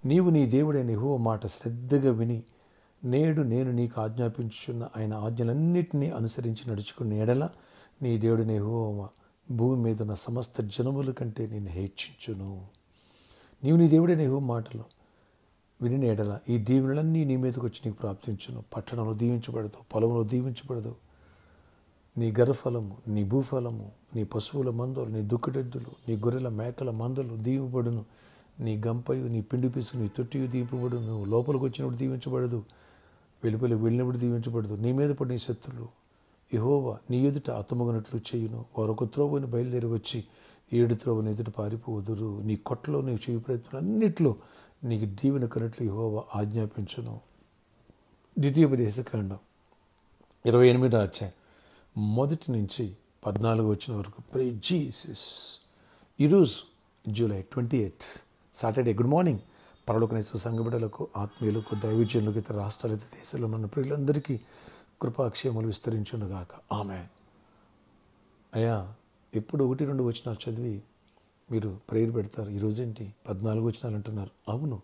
నీవు నీ దేవుడైన యెహోవా మాట శ్రద్ధగా విని నేడు నేను నీకు ఆజ్ఞాపించుచున్న ఆయన ఆజ్ఞలన్నిటినీ అనుసరించి నడుచుకున్న ఎడల నీ దేవుడైన యెహోవా భూమి మీద ఉన్న సమస్త జనముల కంటే నేను హెచ్చించును. నీవు నీ దేవుడైన యెహోవా మాటలు విని ఎడల ఈ దీవెనలన్నీ నీ మీదకి వచ్చి నీకు ప్రాప్తించును. పట్టణంలో దీవించబడదు, పొలంలో దీవించబడదు. నీ గర్భఫలము, నీ భూఫలము, నీ పశువుల మందలు, నీ దుక్కుటెద్దులు, నీ గొర్రెల మేకల మందలు దీవబడును. నీ గంపయు, నీ పిండి పిసుకు, నీ తొట్టియు దీపబడును. నువ్వు లోపలికి వచ్చినప్పుడు దీవించబడదు, వెలుపలి వెళ్ళినప్పుడు దీవించబడదు. నీ మీద పడిన శత్రులు యెహోవా నీ ఎదుట హతమగునట్లు చేయును. వారు ఒక త్రోవని బయలుదేరి వచ్చి 7 త్రోవని ఎదుట పారిపోదురు. నీ కొట్టలో నీవు చేయ ప్రయత్నాలన్నిట్లో నీకు దీవెన కన్నట్లు యెహోవా ఆజ్ఞాపించును. ద్వితీయోపదేశకాండం 28వ అధ్యాయం 1 నుంచి 14 వచ్చిన వరకు. Praise Jesus. ఈరోజు జూలై 28 సాటర్డే. Good morning. పరలోకనేశ్వర సంఘ బిడ్డలకు, ఆత్మీయులకు, దైవజనులకు, ఇతర రాష్ట్రాలు, ఇతర దేశాల్లో ఉన్న ప్రియులందరికీ కృపాక్షేమలు విస్తరించునుగాక. ఆమేన్. అయ్యా, ఎప్పుడు 1-2 వచనాలు చదివి మీరు ప్రేయర్ పెడతారు. ఈరోజేంటి 14 వచనాలు అంటున్నారు. అవును,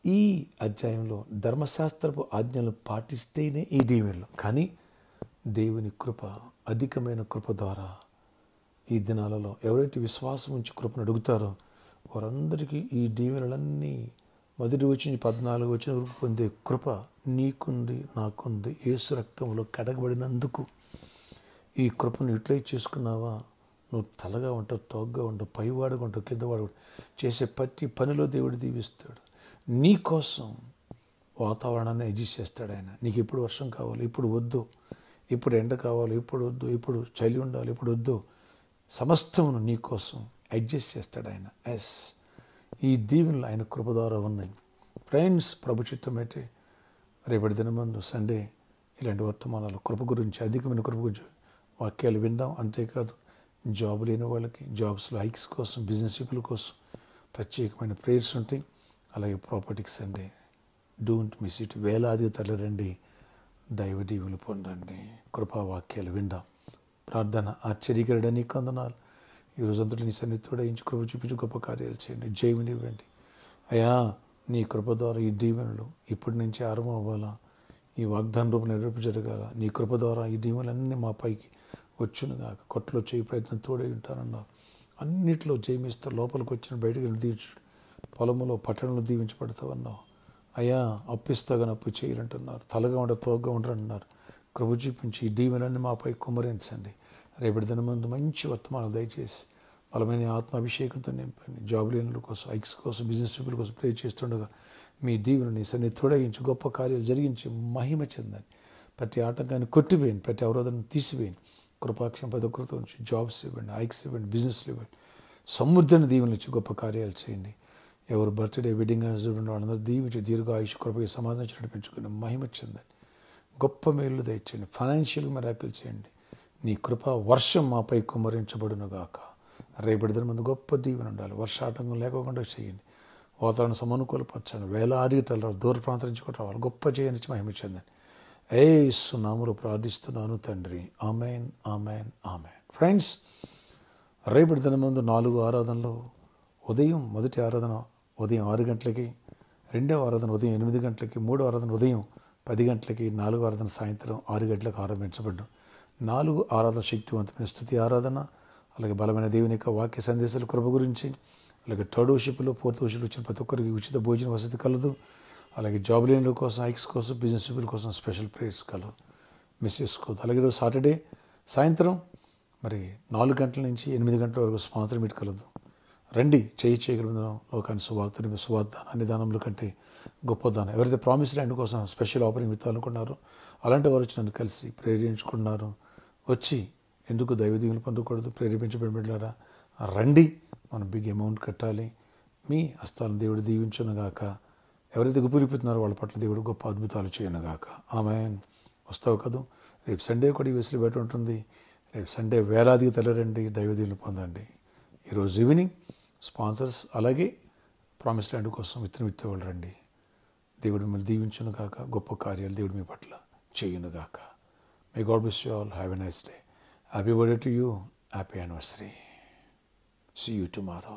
ఈ అధ్యాయంలో ధర్మశాస్త్రపు ఆజ్ఞలను పాటిస్తేనే ఈ దీవెనలు. కానీ దేవుని కృప, అధికమైన కృప ద్వారా ఈ దినాలలో ఎవరైతే విశ్వాసం ఉంచి కృపను అడుగుతారో వారందరికీ ఈ దీవెనలన్నీ 1 వచ్చిన 14 వచ్చిన వరకు పొందే కృప నీకుంది, నాకుంది. యేసు రక్తంలో కడగబడినందుకు ఈ కృపను యూటిలైజ్ చేసుకున్నావా? నువ్వు తలగా ఉంటావు, తోగ్గా ఉంటావు, పైవాడుగా ఉంటావు, కిందవాడు చేసే ప్రతి పనిలో దేవుడు దీవిస్తాడు. నీ కోసం వాతావరణాన్ని అడ్జస్ట్ చేస్తాడు ఆయన. నీకు ఎప్పుడు వర్షం కావాలి, ఇప్పుడు వద్దు, ఇప్పుడు ఎండ కావాలి, ఇప్పుడు వద్దు, ఇప్పుడు చలి ఉండాలి, ఇప్పుడు వద్దు, సమస్తమును నీ కోసం అడ్జస్ట్ చేస్తాడు ఆయన. ఎస్, ఈ దీవెనలు ఆయన కృప ద్వారా ఉన్నాయి. ఫ్రెండ్స్, ప్రభు చిత్తమైతే రేపటి దినమందు సండే ఇలాంటి వర్తమానాలు కృప గురించి, అధికమైన కృప గురించి వాక్యాలు విందాం. అంతేకాదు, జాబ్ లేని వాళ్ళకి జాబ్స్లో హైక్స్ కోసం, బిజినెస్ పీపుల్ కోసం ప్రత్యేకమైన ప్రేయర్స్ ఉంటాయి. అలాగే ప్రాపర్టీకి సండే. Don't miss it. వేలాది తరలిరండి, దైవ దీవెనలు పొందండి, కృపావాక్యాలు విందాం. ప్రార్థన. ఆశ్చర్యకరుడా నీకు వందనాలు. ఈ రోజంతటి నీ సన్నిధితో ఇంచు కృప చూపించి గొప్ప కార్యాలు చేయండి, జయమినివ్వండి. అయ్యా, నీ కృప ద్వారా ఈ దీవెనలు ఇప్పటి నుంచి ఆరంభం అవ్వాలా, ఈ వాగ్దాన రూపం నెరవేర్పు జరగాల. నీ కృప ద్వారా ఈ దీవెనలన్నీ మా పైకి వచ్చునుగాక. కొట్లో చేయి ప్రయత్నం తోడై ఉంటానన్నావు. అన్నిట్లో జయమిస్తూ లోపలికి వచ్చిన బయటకు దీవించు. పొలంలో, పట్టణంలో దీవించబడతావన్నావు. అయ్యా, అప్పిస్తాగాని అప్పు చేయాలంటున్నారు. తలగా ఉండ తోగ్గా ఉండరన్నారు. కృప చూపించి ఈ దీవెనలన్నీ మాపై కుమ్మరించండి. రేపటి దినమందు మంచి వర్తమానాలు దయచేసి బలమైన ఆత్మాభిషేకంతో నింపండి. జాబ్ లేనుల కోసం, ఐక్స్ కోసం, బిజినెస్ పీపుల్ కోసం ప్రే చేస్తుండగా మీ దీవెనని సన్ని తోడగించి గొప్ప కార్యాలు జరిగించి మహిమ చెందండి. ప్రతి ఆటంకాన్ని కొట్టివేయండి, ప్రతి అవరోధాన్ని తీసివేయండి. కృపాక్షం ప్రతి ఒక్కరితో నుంచి జాబ్స్ ఇవ్వండి, ఐక్స్ ఇవ్వండి, బిజినెస్లు ఇవ్వండి. సముద్రని దీవెనలు ఇచ్చి గొప్ప కార్యాలు చేయండి. ఎవరు బర్త్డే, వెడ్డింగ్ యానివర్సరీ వాళ్ళందరూ దీవించి దీర్ఘ ఆయుష్ కృపకి సమాధానం పెంచుకుని మహిమ చెందండి. గొప్ప మేలు దయచేయండి. ఫైనాన్షియల్ మిరాకిల్ చేయండి. నీ కృప వర్షం మాపై కుమ్మరించబడునుగాక. రేపటి దినమందు గొప్ప దీవెన ఉండాలి. వర్షాటంకం లేకుండా చేయండి. వాతావరణ సమనుకూలపరచండి. వేలాది తల దూర ప్రాంతం నుంచి కూడా రావాలి. గొప్ప చేయనిచ్చి మహిమ చెందండి. యేసు నామములో ప్రార్థిస్తున్నాను తండ్రి. Amen, amen, amen. ఫ్రెండ్స్, రేపటి దినమందు 4 ఆరాధనలు. ఉదయం మొదటి ఆరాధన ఉదయం 6 గంటలకి, రెండవ ఆరాధన ఉదయం 8 గంటలకి, మూడో ఆరాధన ఉదయం 10 గంటలకి, 4వ ఆరాధన సాయంత్రం 6 గంటలకు ఆరంభించబడ్డం. 4 ఆరాధన శక్తివంతమైన స్తుతి ఆరాధన, అలాగే బలమైన దేవుని యొక్క వాక్య సందేశాల కృప గురించి, అలాగే థర్డ్ వర్షిప్లో, ఫోర్త్ వర్షిప్లో వచ్చిన ప్రతి ఒక్కరికి ఉచిత భోజన వసతి కలదు. అలాగే జాబ్ లేని కోసం, ఐక్స్ కోసం, బిజినెస్ పీపుల్ కోసం స్పెషల్ ప్రేయర్స్ కలవు. మిస్ చేసుకోవద్దు. అలాగే ఈరోజు సాటర్డే సాయంత్రం మరి 4 గంటల నుంచి 8 గంటల వరకు స్పాన్సర్ మీట్ కలదు. రండి, చేయగలుగుతాం. లోకాన్ని సువార్త అన్ని దానముల కంటే గొప్ప దానం. ఎవరైతే ప్రామిస్ ల్యాండ్ కోసం స్పెషల్ ఆఫరింగ్ ఇవ్వాలనుకున్నారో అలాంటి వారు వచ్చి నన్ను కలిసి ప్రేరేపించుకున్నారు. వచ్చి ఎందుకు దైవ దీవెనలు పొందకూడదు? ప్రేరేపించబడిలారా రండి, మనం బిగ్ అమౌంట్ కట్టాలి. మీ హస్తాలను దేవుడు దీవించునుగాక. ఎవరైతే గురిపెడుతున్నారో వాళ్ళ పట్ల దేవుడు గొప్ప అద్భుతాలు చేయనుగాక. ఆమేన్. వస్తావు కదూ? రేపు సండే కూడా ఈ వెసులుబాటు ఉంటుంది. రేపు సండే వేలాదికి తరలిరండి, దైవ దీవెనలు పొందండి. ఈరోజు ఈవినింగ్ స్పాన్సర్స్ అలాగే ప్రామిస్ ల్యాండ్ కోసం విత్తేవాళ్ళు రండి. దేవుడు మిమ్మల్ని దీవించునుగాక. గొప్ప కార్యాలు దేవుడు మీ పట్ల చేయునుగాక. May God bless you all. Have a nice day. Happy birthday to you. Happy anniversary. See you tomorrow.